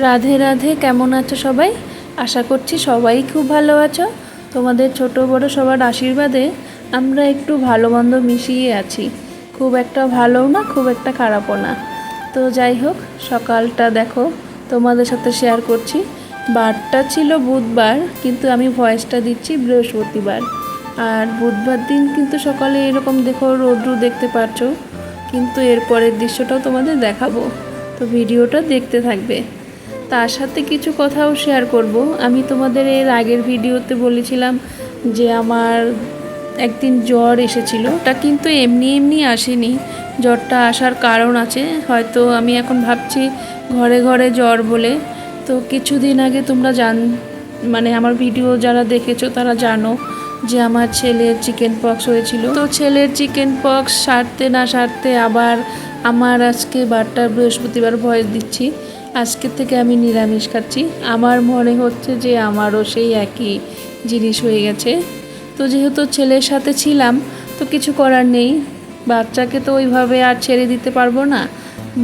রাধে রাধে, কেমন আছো সবাই? আশা করছি সবাই খুব ভালো আছো। তোমাদের ছোট বড় সবার আশীর্বাদে আমরা একটু ভালো মন্দ মিশিয়ে আছি। খুব একটা ভালোও না, খুব একটা খারাপও না। তো যাই হোক, সকালটা দেখো তোমাদের সাথে শেয়ার করছি। বারটা ছিল বুধবার, কিন্তু আমি ভয়েসটা দিচ্ছি বৃহস্পতিবার। আর বুধবার দিন কিন্তু সকালে এরকম দেখো রৌদ্র দেখতে পাচ্ছ, কিন্তু এর পরের দৃশ্যটাও তোমাদের দেখাবো। তো ভিডিওটা দেখতে থাকবে। তার সাথে কিছু কথাও শেয়ার করব। আমি তোমাদের এর আগের ভিডিওতে বলেছিলাম যে আমার একদিন জ্বর এসেছিল। ওটা কিন্তু এমনি এমনি আসেনি, জ্বরটা আসার কারণ আছে। হয়তো আমি এখন ভাবছি ঘরে ঘরে জ্বর বলে। তো কিছুদিন আগে তোমরা মানে আমার ভিডিও যারা দেখেছো তারা জানো যে আমার ছেলের চিকেন পক্স হয়েছিল। তো ছেলের চিকেন পক্স সারতে না সারতে আবার আমার আজকে বারটা বৃহস্পতিবার ভয়েস দিচ্ছি, আজকে থেকে আমি নিরামিষ খাচ্ছি। আমার মনে হচ্ছে যে আমারও সেই একই জিনিস হয়ে গেছে। তো যেহেতু ছেলের সাথে ছিলাম, তো কিছু করার নেই, বাচ্চাকে তো ওইভাবে আর ছেড়ে দিতে পারবো না।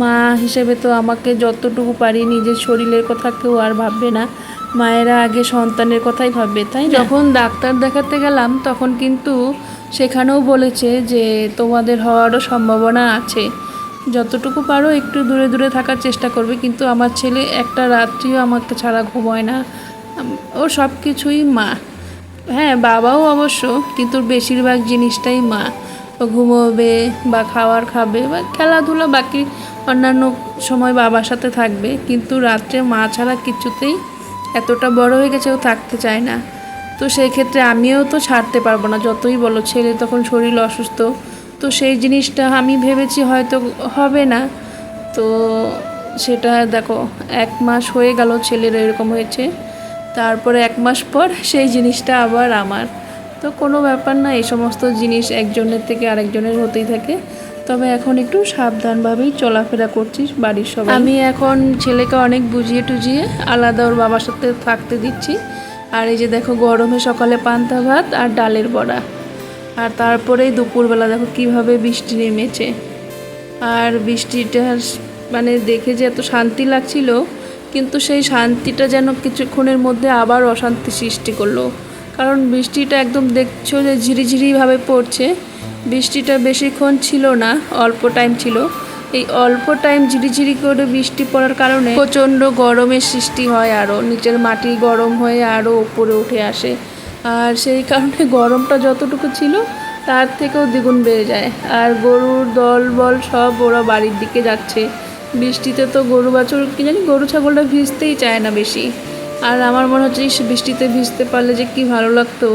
মা হিসেবে তো আমাকে যতটুকু পারি নিজের শরীরের কথা কেউ আর ভাববে না, মায়েরা আগে সন্তানের কথাই ভাববে, তাই না? যখন ডাক্তার দেখাতে গেলাম তখন কিন্তু সেখানেও বলেছে যে তোমাদের হওয়ারও সম্ভাবনা আছে, যতটুকু পারো একটু দূরে দূরে থাকার চেষ্টা করবে। কিন্তু আমার ছেলে একটা রাত্রিও আমাকে ছাড়া ঘুমোয় না। ও সব কিছুই মা, হ্যাঁ বাবাও অবশ্য, কিন্তু বেশিরভাগ জিনিসটাই মা। ও ঘুমোবে বা খাবার খাবে বা খেলাধুলা বাকি অন্যান্য সময় বাবার সাথে থাকবে, কিন্তু রাত্রে মা ছাড়া কিছুতেই, এতটা বড় হয়ে গেছে ও থাকতে চায় না। তো সেই ক্ষেত্রে আমিও তো ছাড়তে পারবো না, যতই বলো। ছেলে তখন শরীর অসুস্থ, তো সেই জিনিসটা আমি ভেবেছি হয়তো হবে না। তো সেটা দেখো 1 মাস হয়ে গেল ছেলের এরকম হয়েছে, তারপরে 1 মাস পর সেই জিনিসটা আবার আমার। তো কোনো ব্যাপার না, এই সমস্ত জিনিস একজনের থেকে আরেকজনের হতেই থাকে। তবে এখন একটু সাবধানভাবেই চলাফেরা করছিস বাড়ির সবাই। আমি এখন ছেলেকে অনেক বুঝিয়ে টুজিয়ে আলাদা ওর বাবার সাথে থাকতে দিচ্ছি। আর এই যে দেখো গরমে সকালে পান্তা ভাত আর ডালের বড়া, আর তারপরেই দুপুরবেলা দেখো কিভাবে বৃষ্টি নেমেছে। আর বৃষ্টিটা মানে দেখে যে এত শান্তি লাগছিল, কিন্তু সেই শান্তিটা যেন কিছুক্ষণের মধ্যে আবার অশান্তি সৃষ্টি করলো। কারণ বৃষ্টিটা একদম দেখছো যে ঝিরিঝিরিভাবে পড়ছে। বৃষ্টিটা বেশিক্ষণ ছিল না, অল্প টাইম ছিল। এই অল্প টাইম ঝিরিঝিরি করে বৃষ্টি পড়ার কারণে প্রচণ্ড গরমের সৃষ্টি হয়, আরও নিচের মাটি গরম হয়ে আরও উপরে উঠে আসে। আর সেই কারণে গরমটা যতটুকু ছিল তার থেকেও দ্বিগুণ বেড়ে যায়। আর গরুর দল বল সব ওরা বাড়ির দিকে যাচ্ছে। বৃষ্টিতে তো গরু বাছুর কি জানি, গরু ছাগলটা ভিজতেই চায় না বেশি। আর আমার মনে হচ্ছে বৃষ্টিতে ভিজতে পারলে যে কি ভালো লাগতো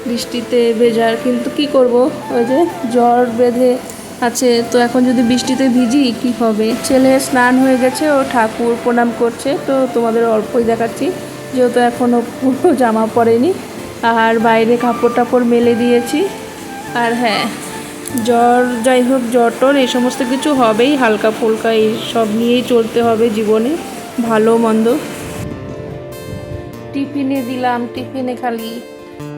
বৃষ্টিতে ভেজার, কিন্তু কি করব, ওই যে জ্বর বেঁধে আছে। তো এখন যদি বৃষ্টিতে ভিজি কি হবে। ছেলে স্নান হয়ে গেছে, ও ঠাকুর প্রণাম করছে। তো তোমাদের অল্পই দেখাচ্ছি, যেহেতু এখনও পুরো জামা পরেনি। আর বাইরে কাপড় টাপড় মেলে দিয়েছি। আর হ্যাঁ, জ্বর যাই হোক, জ্বর টর এই সমস্ত কিছু হবেই, হালকা ফুলকা এই সব নিয়েই চলতে হবে জীবনে, ভালো মন্দ। টিফিনে দিলাম, টিফিনে খালি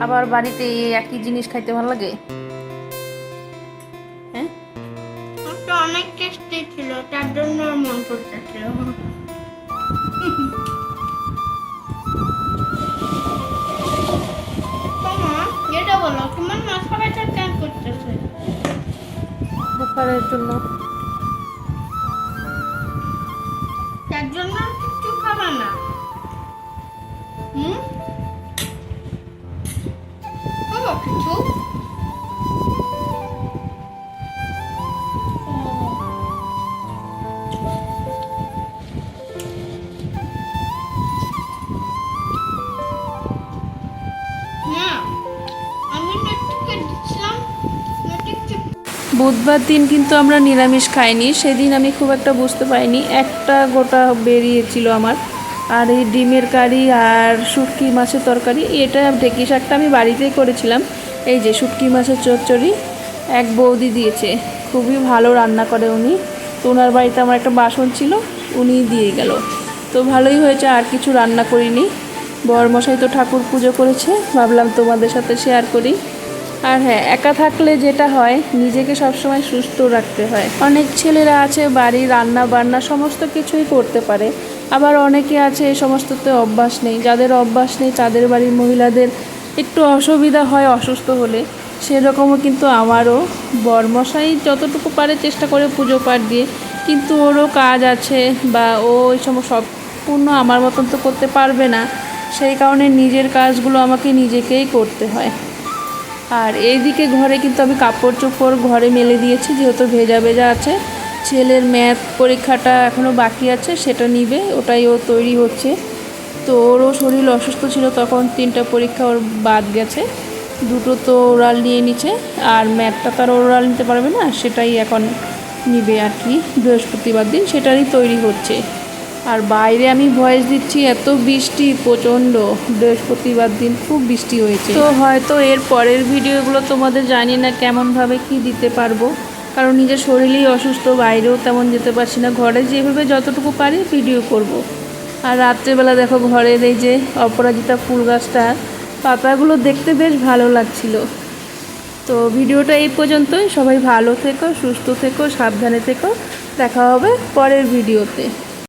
আবার বাড়িতে একই জিনিস খাইতে ভালো লাগে। হ্যাঁ, অনেক টেস্টি ছিল, তার জন্য মন করতেছিল। এটা বলো, তোমার মাথা ব্যথা কেন করতেছে? বুখারের জন্য। তার জন্য কিছু খাবা না। খাবো কিছু। বুধবার দিন কিন্তু আমরা নিরামিষ খাইনি, সেদিন আমি খুব একটা বুঝতে পারিনি, একটা গোটা বেরিয়েছিল আমার। আর এই ডিমের কারি আর শুটকি মাছের তরকারি, এটা ঢেঁকি শাকটা আমি বাড়িতেই করেছিলাম। এই যে শুটকি মাছের চচ্চড়ি এক বৌদি দিয়েছে, খুবই ভালো রান্না করে উনি। তো ওনার বাড়িতে আমার একটা বাসন ছিল, উনি দিয়ে গেল। তো ভালোই হয়েছে, আর কিছু রান্না করিনি। বরমশাই তো ঠাকুর পুজো করেছে, ভাবলাম তোমাদের সাথে শেয়ার করি। আর হ্যাঁ, একা থাকলে যেটা হয়, নিজেকে সবসময় সুস্থ রাখতে হয়। অনেক ছেলেরা আছে বাড়ির রান্না বান্না সমস্ত কিছুই করতে পারে, আবার অনেকে আছে এই সমস্ততে অভ্যাস নেই, যাদের অভ্যাস নেই তাদের বাড়ির মহিলাদের একটু অসুবিধা হয় অসুস্থ হলে। সেরকমও কিন্তু আমারও বরমশাই যতটুকু পারে চেষ্টা করে পুজো পাঠ দিয়ে, কিন্তু ওরও কাজ আছে বা ও ওই সময় সম্পূর্ণ আমার মতন তো করতে পারবে না, সেই কারণে নিজের কাজগুলো আমাকে নিজেকেই করতে হয়। আর এইদিকে ঘরে কিন্তু আমি কাপড় চোপড় ঘরে মেলে দিয়েছি, যেহেতু ভেজা ভেজা আছে। ছেলের ম্যাথ পরীক্ষাটা এখনও বাকি আছে, সেটা নিবে, ওটাই ও তৈরি হচ্ছে। তো ওরও শরীর অসুস্থ ছিল, তখন 3টা পরীক্ষা ওর বাদ গেছে, 2টো তো ওরাল নিয়ে নিচ্ছে, আর ম্যাথটা তো আর ওরাল নিতে পারবে না, সেটাই এখন নিবে আর কি বৃহস্পতিবার দিন, সেটারই তৈরি হচ্ছে। আর বাইরে আমি ভয়েস দিচ্ছি, এত বৃষ্টি প্রচণ্ড, বৃহস্পতিবার দিন খুব বৃষ্টি হয়েছে। তো হয়তো এর পরের ভিডিওগুলো তোমাদের জানি না কেমনভাবে কি দিতে পারবো, কারণ নিজের শরীরই অসুস্থ, বাইরেও তেমন যেতে পারছি না, ঘরে যেভাবে যতটুকু পারি ভিডিও করব। আর রাত্রেবেলা দেখো ঘরের এই যে অপরাজিতা ফুল গাছটা পাতাগুলো দেখতে বেশ ভালো লাগছিল। তো ভিডিওটা এই পর্যন্তই, সবাই ভালো থেকো, সুস্থ থেকো, সাবধানে থেকো, দেখা হবে পরের ভিডিওতে।